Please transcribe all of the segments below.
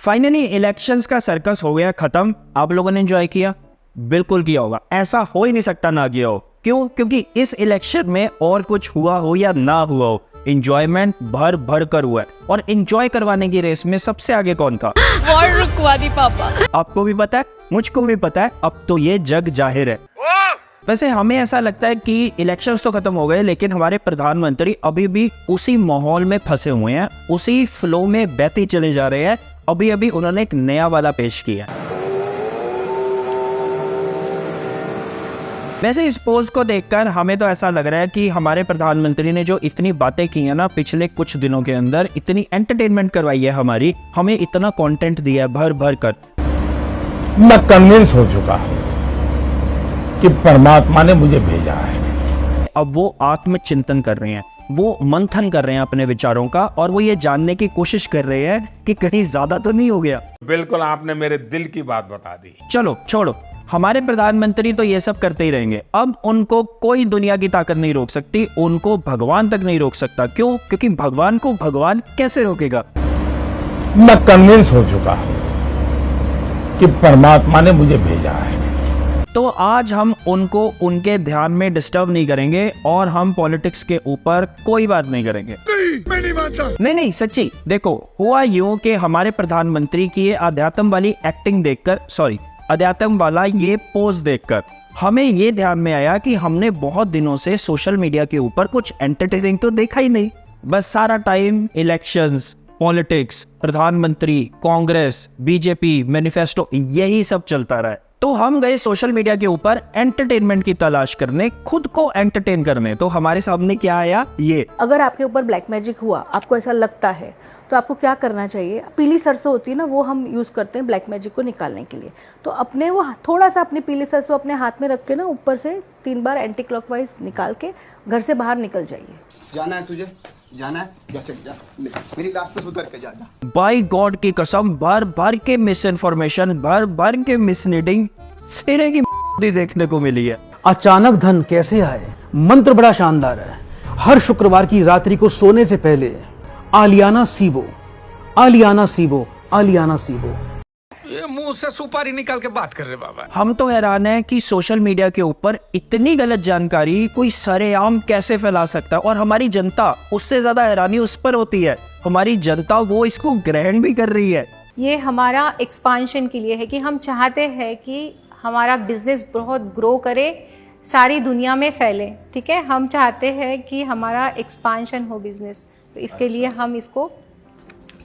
Finally elections का circus हो गया खत्म। आप लोगों ने एंजॉय किया? बिल्कुल किया होगा, ऐसा हो ही नहीं सकता ना किया हो। क्यों? क्योंकि इस इलेक्शन में और कुछ हुआ हो या ना हुआ हो, एंजॉयमेंट भर भर कर हुआ है। और एंजॉय करवाने की रेस में सबसे आगे कौन था? वॉर रुकवा दी पापा। आपको भी पता है, मुझको भी पता है, अब तो ये जग जाहिर है। वैसे हमें ऐसा लगता है कि इलेक्शंस तो खत्म हो गए, लेकिन हमारे प्रधानमंत्री अभी भी उसी माहौल में फंसे हुए हैं, उसी फ्लो में बहते चले जा रहे हैं। अभी अभी उन्होंने एक नया वाला पेश किया। वैसे इस पोज को देखकर हमें तो ऐसा लग रहा है कि हमारे प्रधानमंत्री ने जो इतनी बातें की है ना पिछले कुछ दिनों के अंदर, इतनी एंटरटेनमेंट करवाई है हमारी, हमें इतना कंटेंट दिया है भर भर कर, मैं कन्विंस हो चुका हूं कि परमात्मा ने मुझे भेजा है। अब वो आत्मचिंतन कर रहे हैं, वो मंथन कर रहे हैं अपने विचारों का, और वो ये जानने की कोशिश कर रहे हैं कि कहीं ज्यादा तो नहीं हो गया। बिल्कुल आपने मेरे दिल की बात बता दी। चलो छोड़ो, हमारे प्रधानमंत्री तो ये सब करते ही रहेंगे। अब उनको कोई दुनिया की ताकत नहीं रोक सकती, उनको भगवान तक नहीं रोक सकता। क्यों? क्योंकि भगवान को भगवान कैसे रोकेगा? मैं कन्विंस हो चुका हूं कि परमात्मा ने मुझे भेजा है। तो आज हम उनको उनके ध्यान में डिस्टर्ब नहीं करेंगे और हम पॉलिटिक्स के ऊपर कोई बात नहीं करेंगे। मैं नहीं मानता। नहीं सच्ची देखो, हुआ यूं कि हमारे प्रधानमंत्री की ये अध्यात्म वाली एक्टिंग देखकर, सॉरी अध्यात्म वाला ये पोज देखकर हमें ये ध्यान में आया कि हमने बहुत दिनों से सोशल मीडिया के ऊपर कुछ एंटरटेनिंग तो देखा ही नहीं। बस सारा टाइम इलेक्शंस, पॉलिटिक्स, प्रधानमंत्री, कांग्रेस, बीजेपी, मैनिफेस्टो, यही सब चलता रहा है। तो हम गए सोशल मीडिया के ऊपर एंटरटेनमेंट की तलाश करने, खुद को एंटरटेन करने। तो हमारे सामने क्या आया? ये अगर आपके ऊपर ब्लैक मैजिक हुआ, आपको ऐसा लगता है, तो आपको क्या करना चाहिए? पीली सरसों होती है ना, वो हम यूज़ करते हैं ब्लैक मैजिक को निकालने के लिए। तो अपने वो थोड़ा सा अपनी पीली सरसों अपने हाथ में रख के ना, ऊपर से 3 बार एंटी क्लॉकवाइज निकाल के घर से बाहर निकल जाइए। जाना है तुझे? जाना है? जा चल जा, मेरी लाश पे उतर के जा। बाय गॉड की कसम, भर भर के मिस इन्फॉर्मेशन, भर भर के मिसलीडिंग सिरे की देखने को मिली है। अचानक धन कैसे आए? मंत्र बड़ा शानदार है। हर शुक्रवार की रात्रि को सोने से पहले आलियाना सीबो, आलियाना सीबो, आलियाना सीबो। ये मुंह से सुपारी निकाल के बात कर रहे बाबा। हम तो हैरान है कि सोशल मीडिया के ऊपर इतनी गलत जानकारी कोई सरेआम कैसे फैला सकता है। और हमारी जनता, उससे ज्यादा हैरानी उस पर होती है, हमारी जनता वो इसको ग्रहण भी कर रही है। ये हमारा एक्सपांशन के लिए है कि हम चाहते हैं कि हमारा बिजनेस बहुत ग्रो करे, सारी दुनिया में फैले। ठीक है, हम चाहते हैं कि हमारा एक्सपांशन हो बिजनेस। तो इसके लिए हम इसको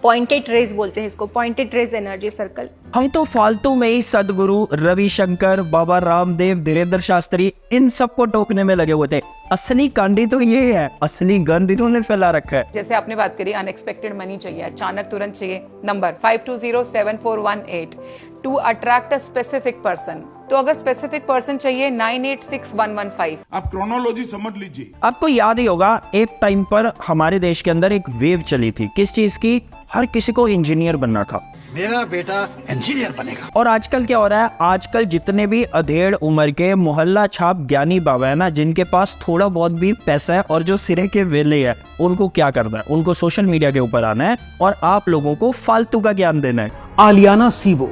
पॉइंटेड रेज बोलते हैं, इसको पॉइंटेड रेज एनर्जी सर्कल। हम तो फालतू में ही सदगुरु रविशंकर, बाबा रामदेव, धीरेन्द्र शास्त्री, इन सबको टोकने में लगे हुए थे। असली कांडी तो ये है, असली गंद इन्होंने फैला रखा है। जैसे आपने बात करी अनएक्सपेक्टेड मनी चाहिए, अचानक तुरंत चाहिए। Number 520741 to attract a specific person. तो अगर स्पेसिफिक पर्सन चाहिए 986115। आप क्रोनोलॉजी समझ लीजिए। आपको याद ही होगा, एक टाइम पर हमारे देश के अंदर एक वेव चली थी। किस चीज की? हर किसी को इंजीनियर बनना था। मेरा बेटा इंजीनियर बनेगा। और आजकल क्या हो रहा है? आजकल जितने भी अधेड़ उम्र के मोहल्ला छाप ज्ञानी बाबा है ना, जिनके पास थोड़ा बहुत भी पैसा है और जो सिरे के वेले है, उनको क्या करना है? उनको सोशल मीडिया के ऊपर आना है और आप लोगों को फालतू का ज्ञान देना है। आलियाना सीबो,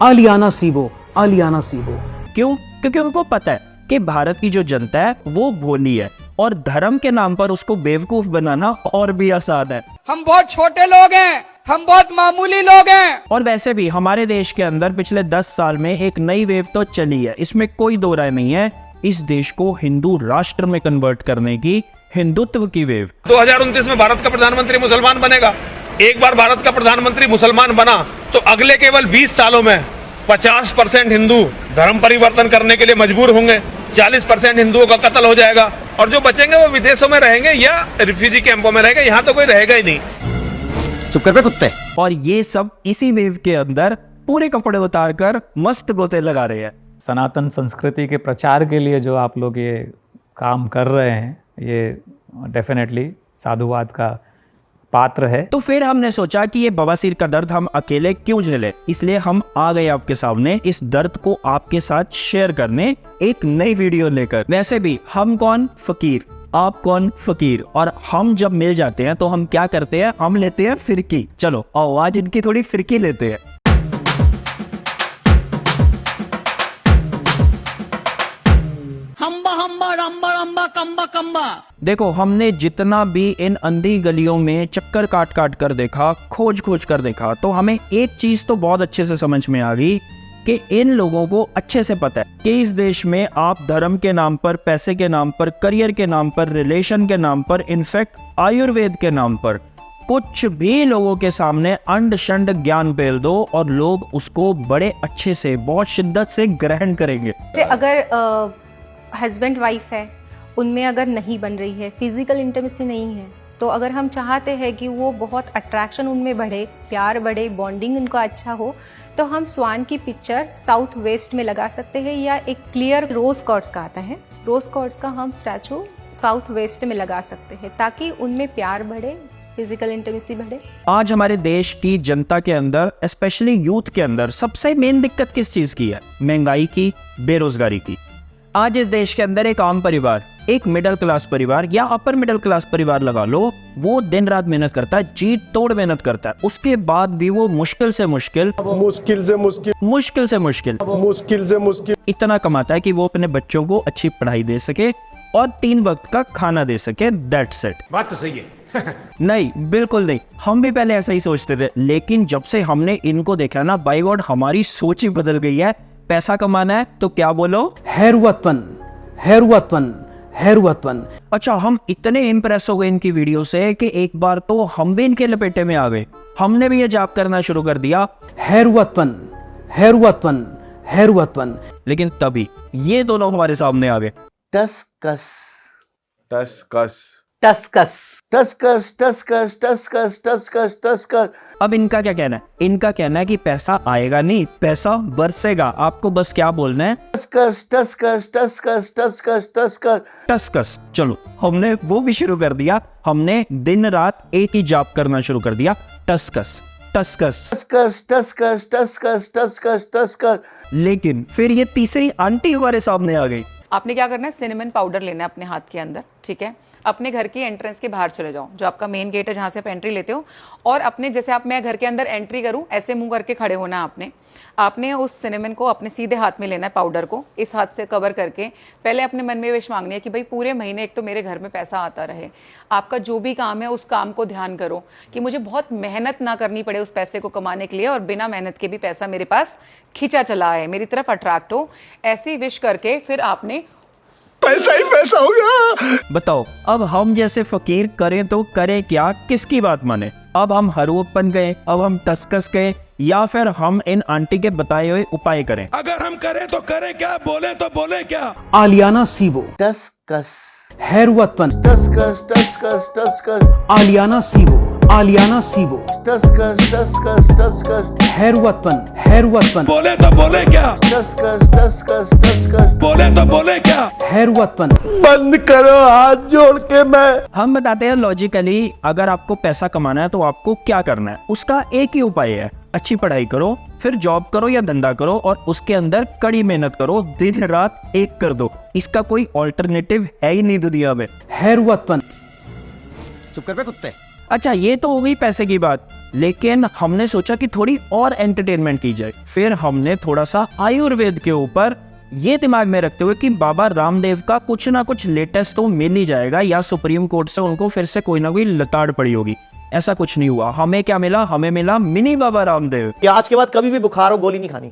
आलियाना सीबो, आलियाना सीबो। क्यों? क्योंकि उनको पता है कि भारत की जो जनता है वो भोली है और धर्म के नाम पर उसको बेवकूफ बनाना और भी आसान है। हम बहुत छोटे लोग हैं, हम बहुत मामूली लोग हैं। और वैसे भी हमारे देश के अंदर पिछले 10 साल में एक नई वेव तो चली है, इसमें कोई दो राय नहीं है। इस देश को हिंदू राष्ट्र में कन्वर्ट करने की, हिंदुत्व की वेव। 2029 में भारत का प्रधानमंत्री मुसलमान बनेगा। एक बार भारत का प्रधानमंत्री मुसलमान बना तो अगले केवल 20 सालों में 50% हिंदू धर्म परिवर्तन करने के लिए मजबूर होंगे। 40% हिंदुओं का कत्ल हो जाएगा और जो बचेंगे वो विदेशों में रहेंगे या रिफ्यूजी कैंपों में रहेंगे। यहाँ तो कोई रहेगा ही नहीं। चुप कर बे कुत्ते। और ये सब इसी वेव के अंदर पूरे कपड़े उतारकर मस्त गोते लगा रहे हैं। सनातन संस्कृति के प्रचार के लिए जो आप लोग ये काम कर रहे हैं, ये डेफिनेटली साधुवाद का पात्र है। तो फिर हमने सोचा कि ये बवासीर का दर्द हम अकेले क्यों झेले, इसलिए हम आ गए आपके सामने इस दर्द को आपके साथ शेयर करने एक नई वीडियो लेकर। वैसे भी हम कौन? फकीर। आप कौन फकीर, और हम जब मिल जाते हैं तो हम क्या करते हैं, हम लेते हैं फिरकी। चलो आओ आज इनकी थोड़ी फिरकी लेते हैं। देखो हमने जितना भी इन अंधी गलियों में चक्कर काट काट कर देखा, खोज खोज कर देखा, तो हमें एक चीज तो बहुत अच्छे से समझ में आ गई कि इन लोगों को अच्छे से पता है कि इस देश में आप धर्म के नाम पर, पैसे के नाम पर, करियर के नाम पर, रिलेशन के नाम पर, इनफैक्ट आयुर्वेद के नाम पर कुछ भी लोगों के सामने अंड शंड ज्ञान पेल दो और लोग उसको बड़े अच्छे से, बहुत शिद्दत से ग्रहण करेंगे। अगर हस्बैंड वाइफ है, उनमें अगर नहीं बन रही है, फिजिकल इंटीमेसी नहीं है, तो अगर हम चाहते हैं कि वो बहुत अट्रैक्शन उनमें बढ़े, प्यार बढ़े, बॉन्डिंग उनका अच्छा हो, तो हम स्वान की पिक्चर साउथ वेस्ट में लगा सकते हैं, या एक क्लियर रोज कॉर्ड्स का आता है, रोज कॉर्ड्स का हम स्टैचू साउथ वेस्ट में लगा सकते हैं ताकि उनमें प्यार बढ़े, फिजिकल इंटीमेसी बढ़े। आज हमारे देश की जनता के अंदर, स्पेशली यूथ के अंदर, सबसे मेन दिक्कत किस चीज की है? महंगाई की, बेरोजगारी की। आज इस देश के अंदर एक आम परिवार, एक मिडिल क्लास परिवार या अपर मिडिल क्लास परिवार लगा लो, वो दिन रात मेहनत करता है, जी तोड़ मेहनत करता है, उसके बाद भी वो मुश्किल से मुश्किल इतना कमाता है कि वो अपने बच्चों को अच्छी पढ़ाई दे सके और 3 वक्त का खाना दे सके। That's it. बात तो सही है। नहीं, बिल्कुल नहीं। हम भी पहले ऐसा ही सोचते थे, लेकिन जब से हमने इनको देखा ना, बाय गॉड हमारी सोच ही बदल गई है। पैसा कमाना है तो क्या बोलो? हैरुवतवन, हैरुवतवन, हैरुवतवन। अच्छा, हम इतने इम्प्रेस हो गए इनकी वीडियो से कि एक बार तो हम भी इनके लपेटे में आ गए, हमने भी ये जाप करना शुरू कर दिया, हैरुवतवन, हैरुवतवन, हैरुवतवन। लेकिन तभी ये दोनों हमारे सामने आ गए। टसकस, टसकस, टसकस, टसकस, टसकस, टसकस, टसकस, टसकस। अब इनका क्या कहना है? इनका कहना है कि पैसा आएगा नहीं, पैसा बरसेगा। आपको बस क्या बोलना है? टसकस, टसकस, टसकस, टसकस, टसकस, टसकस। चलो हमने वो भी शुरू कर दिया, हमने दिन रात एक ही जाप करना शुरू कर दिया, टसकस टसकस टसकस, टसकस, टसकस, टसकस, टसकस। लेकिन फिर ये तीसरी आंटी हमारे सामने आ गई। आपने क्या करना है, सिनेमन पाउडर लेना है अपने हाथ के अंदर, ठीक है। अपने घर की एंट्रेंस के बाहर चले जाओ, जो आपका मेन गेट है जहाँ से आप एंट्री लेते हो, और अपने जैसे आप मैं घर के अंदर एंट्री करूँ ऐसे मुंह करके खड़े होना आपने उस सिनेमन को अपने सीधे हाथ में लेना है, पाउडर को इस हाथ से कवर करके पहले अपने मन में विश मांगनी है कि भाई पूरे महीने एक तो मेरे घर में पैसा आता रहे। आपका जो भी काम है उस काम को ध्यान करो कि मुझे बहुत मेहनत ना करनी पड़े उस पैसे को कमाने के लिए, और बिना मेहनत के भी पैसा मेरे पास खींचा चला है, मेरी तरफ अट्रैक्ट हो। ऐसी विश करके फिर आपने पैसा ही पैसा होगा। बताओ अब हम जैसे फकीर करें तो करें क्या, किसकी बात माने? अब हम हरूपन गए, अब हम टसकस गए, या फिर हम इन आंटी के बताए हुए उपाय करें? अगर हम करें तो करें क्या, बोले तो बोले क्या? आलियाना सीबो, टसकस, हैरुवतवन, टसकस, टसकस, टसकस, आलियाना सीबो, आलियाना सीबो, टसकस, टसकस, टसकस, हैरुवतवन, हैरुवतवन, बोले तो बोले क्या? टसकस, टसकस, टसकस, बोले तो बोले क्या? हैरुवतवन। बंद करो हाथ जोड़ के। मैं हम बताते हैं लॉजिकली, अगर आपको पैसा कमाना है तो आपको क्या करना है। उसका एक ही उपाय है, अच्छी पढ़ाई करो, फिर जॉब करो या धंधा करो, और उसके अंदर कड़ी मेहनत करो, दिन रात एक कर दो। इसका कोई ऑल्टरनेटिव है ही नहीं दुनिया में। हैरुवतवन। चुप कर बे कुत्ते। अच्छा, ये तो हो गई पैसे की बात, लेकिन हमने सोचा कि थोड़ी और एंटरटेनमेंट की जाए। फिर हमने थोड़ा सा आयुर्वेद के ऊपर ये दिमाग में रखते हुए कि बाबा रामदेव का कुछ ना कुछ लेटेस्ट तो मिल ही जाएगा, या सुप्रीम कोर्ट से उनको फिर से कोई ना कोई लताड़ पड़ी होगी। ऐसा कुछ नहीं हुआ। हमें क्या मिला? हमें मिला मिनी बाबा रामदेव। कि आज के बाद कभी भी बुखार हो गोली नहीं खानी,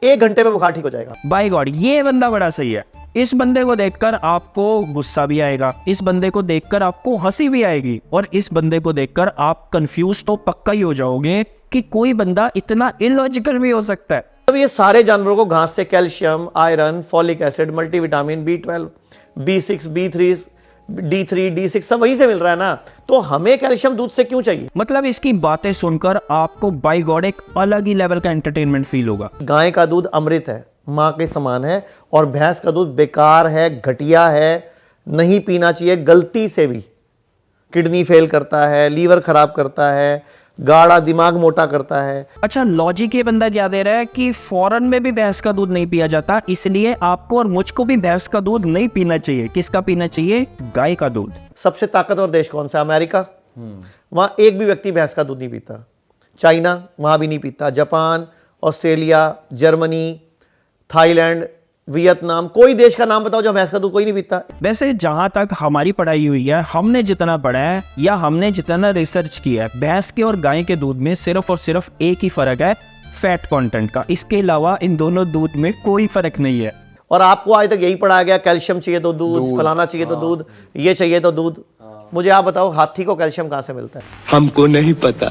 1 घंटे में बुखार ठीक हो जाएगा। बाय गॉड, ये बंदा बड़ा सही है। इस बंदे को देखकर आपको गुस्सा भी आएगा, इस बंदे को देखकर आपको हंसी भी आएगी, और इस बंदे को देखकर आप कंफ्यूज तो पक्का ही हो जाओगे कि कोई बंदा इतना इलॉजिकल भी हो सकता है। अब ये सारे जानवरों को घास से calcium, iron, folic acid, multivitamin, B12, B6, B3, D3, D6 सब वहीं से मिल रहा है ना, तो हमें कैल्शियम दूध से क्यों चाहिए? मतलब इसकी बातें सुनकर आपको बाय गॉड एक अलग ही लेवल का एंटरटेनमेंट फील होगा। गाय का दूध अमृत है, माँ के समान है, और भैंस का दूध बेकार है, घटिया है, नहीं पीना चाहिए। गलती से भी किडनी फेल करता है, लीवर खराब करता है, गाढ़ा दिमाग मोटा करता है। अच्छा, लॉजिक ये बंदा क्या दे रहा है कि फॉरेन में भी भैंस का दूध नहीं पिया जाता, इसलिए आपको और मुझको भी भैंस का दूध नहीं पीना चाहिए। किसका पीना चाहिए? गाय का दूध। सबसे ताकतवर देश कौन सा? अमेरिका। वहां एक भी व्यक्ति भैंस का दूध नहीं पीता। चाइना, वहां भी नहीं पीता। Japan, Australia, Germany, Thailand, Vietnam, कोई देश का नाम बताओ जहां भैंस का दूध कोई नहीं पीता। वैसे जहां तक हमारी पढ़ाई हुई है, हमने जितना पढ़ा है या हमने जितना रिसर्च किया है, भैंस के और गाय के दूध में सिर्फ और सिर्फ एक ही फर्क है, फैट कंटेंट का। इसके अलावा इन दोनों दूध में कोई फर्क नहीं है। और आपको आज तक यही पढ़ाया गया, कैल्शियम चाहिए तो दूध, फलाना चाहिए तो दूध, ये चाहिए तो दूध। मुझे आप बताओ, हाथी को कैल्शियम कहां से मिलता है? हमको नहीं पता।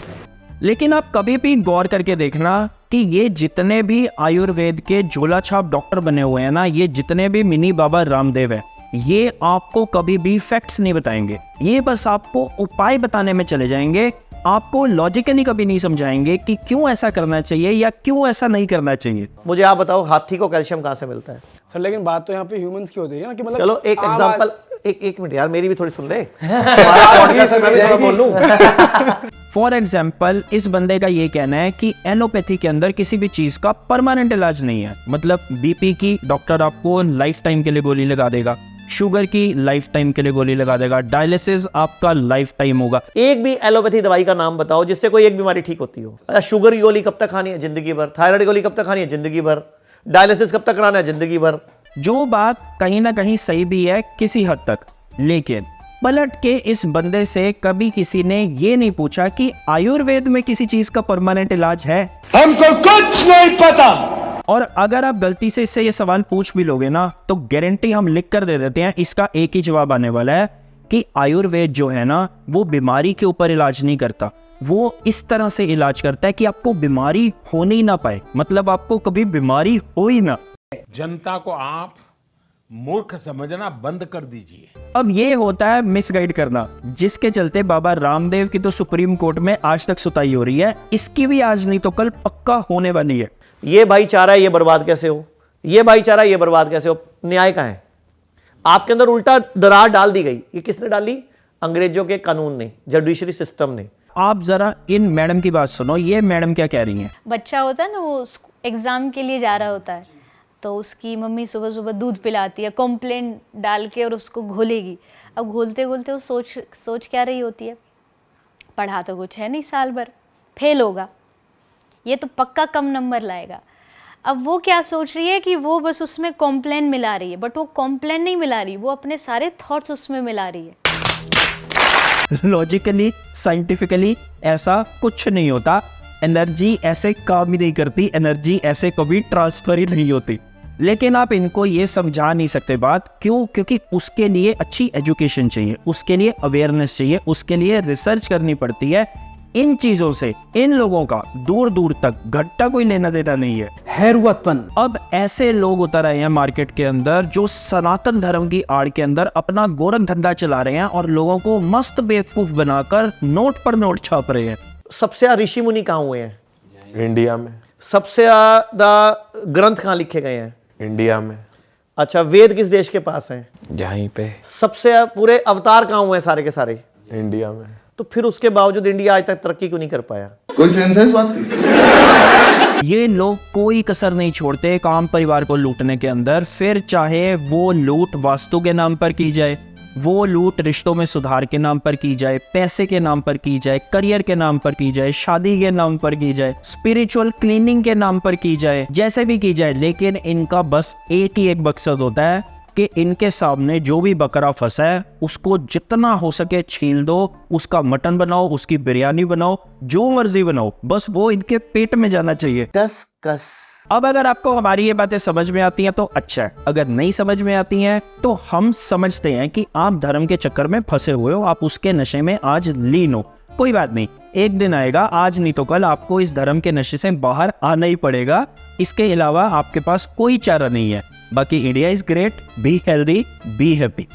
लेकिन आप कभी भी गौर करके देखना कि ये जितने भी आयुर्वेद के झोला छाप डॉक्टर बने हुए हैं ना, ये जितने भी मिनी बाबा रामदेव है, ये आपको कभी भी फैक्ट्स नहीं बताएंगे। ये बस आपको उपाय बताने में चले जाएंगे, आपको लॉजिकली कभी नहीं समझाएंगे कि क्यों ऐसा करना चाहिए या क्यों ऐसा नहीं करना चाहिए। मुझे आप बताओ, हाथी को कैल्शियम कहां से मिलता है? सर लेकिन बात तो यहाँ पे ह्यूमंस की होती है ना कि मतलब चलो एक एग्जांपल, एक मिनट यार, मेरी भी थोड़ी सुन ले। पॉडकास्ट में मैं भी थोड़ा बोल लूं। फॉर एग्जाम्पल, इस बंदे का ये कहना है कि एलोपैथी के अंदर किसी भी चीज का परमानेंट इलाज नहीं है। मतलब बीपी की डॉक्टर आपको लाइफ टाइम के लिए गोली लगा देगा, शुगर की लाइफ टाइम के लिए गोली लगा देगा, डायलिसिस आपका लाइफ टाइम होगा। एक भी एलोपैथी दवाई का नाम बताओ जिससे कोई एक बीमारी ठीक होती हो। अच्छा, शुगर की गोली कब तक खानी है? जिंदगी भर। थायराइड की गोली कब तक खानी है? जिंदगी भर। डायलिसिस कब तक कराना है? जिंदगी भर। जो बात कहीं ना कहीं सही भी है किसी हद तक, लेकिन पलट के इस बंदे से कभी किसी ने ये नहीं पूछा कि आयुर्वेद में किसी चीज का परमानेंट इलाज है। हमको कुछ नहीं पता। और अगर आप गलती से इससे ये सवाल पूछ भी लोगे ना, तो गारंटी हम लिख कर दे देते हैं, इसका एक ही जवाब आने वाला है कि आयुर्वेद जो है ना, वो बीमारी के ऊपर इलाज नहीं करता, वो इस तरह से इलाज करता है कि आपको बीमारी होने ही ना पाए, मतलब आपको कभी बीमारी हो ही ना। जनता को आप मूर्ख समझना बंद कर दीजिए। अब ये होता है मिसगाइड करना, जिसके चलते बाबा रामदेव की तो सुप्रीम कोर्ट में आज तक सुताई हो रही है, इसकी भी आज नहीं तो कल पक्का होने वाली है। ये भाईचारा ये बर्बाद कैसे हो? ये भाईचारा ये बर्बाद कैसे हो? न्याय कहां है? आपके अंदर उल्टा दरार डाल दी गई। ये किसने डाली? अंग्रेजों के कानून ने, जुडिशरी सिस्टम ने। आप जरा इन मैडम की बात सुनो, ये मैडम क्या कह रही हैं। बच्चा होता है ना, वो एग्जाम के लिए जा रहा होता है, तो उसकी मम्मी सुबह सुबह दूध पिलाती है, कॉम्प्लेन डाल के, और उसको घोलेगी। अब घोलते घोलते वो सोच क्या रही होती है, पढ़ा तो कुछ है नहीं, साल भर फेल होगा, ये तो पक्का कम नंबर लाएगा। अब वो क्या सोच रही है कि वो बस उसमें कॉम्प्लेन मिला रही है, बट वो कॉम्प्लेन नहीं मिला रही, वो अपने सारे थॉट्स उसमें मिला रही है। लॉजिकली, साइंटिफिकली ऐसा कुछ नहीं होता। एनर्जी ऐसे काम ही नहीं करती, एनर्जी ऐसे कभी ट्रांसफर ही नहीं होती। लेकिन आप इनको ये समझा नहीं सकते बात, क्यों? क्योंकि उसके लिए अच्छी एजुकेशन चाहिए, उसके लिए अवेयरनेस चाहिए, उसके लिए रिसर्च करनी पड़ती है। इन चीजों से इन लोगों का दूर दूर तक घट्टा कोई लेना देना नहीं है। हैरुअतपन। अब ऐसे लोग उतर आए हैं मार्केट के अंदर जो सनातन धर्म की आड़ के अंदर अपना गोरख धंधा चला रहे हैं और लोगों को मस्त बेवकूफ बनाकर नोट पर नोट छाप रहे हैं। सबसे ज्यादा ऋषि मुनि कहां हुए हैं? इंडिया में। सबसे ज्यादा ग्रंथ कहां लिखे गए हैं? इंडिया में। अच्छा, वेद किस देश के पास हैं? यहीं पे। सबसे पूरे अवतार कहां हुए हैं सारे के सारे? इंडिया में। तो फिर उसके बावजूद इंडिया आज तक तरक्की क्यों नहीं कर पाया? कोई सेंस है इस बात की? ये लोग कोई कसर नहीं छोड़ते काम परिवार को लूटने के अंदर, फिर चाहे वो लूट वास्तु के नाम पर की जाए, वो लूट रिश्तों में सुधार के नाम पर की जाए, पैसे के नाम पर की जाए, करियर के नाम पर की जाए, शादी के नाम पर की जाए, स्पिरिचुअल क्लीनिंग के नाम पर की जाए, जैसे भी की जाए। लेकिन इनका बस एक ही एक मकसद होता है कि इनके सामने जो भी बकरा फंसा है उसको जितना हो सके छील दो, उसका मटन बनाओ, उसकी बिरयानी बनाओ, जो मर्जी बनाओ, बस वो इनके पेट में जाना चाहिए। कस कस। अब अगर आपको हमारी ये बातें समझ में आती हैं तो अच्छा है, अगर नहीं समझ में आती हैं तो हम समझते हैं कि आप धर्म के चक्कर में फंसे हुए हो, आप उसके नशे में आज लीन हो। कोई बात नहीं, एक दिन आएगा, आज नहीं तो कल आपको इस धर्म के नशे से बाहर आना ही पड़ेगा। इसके अलावा आपके पास कोई चारा नहीं है। बाकी India is great, be healthy, be happy.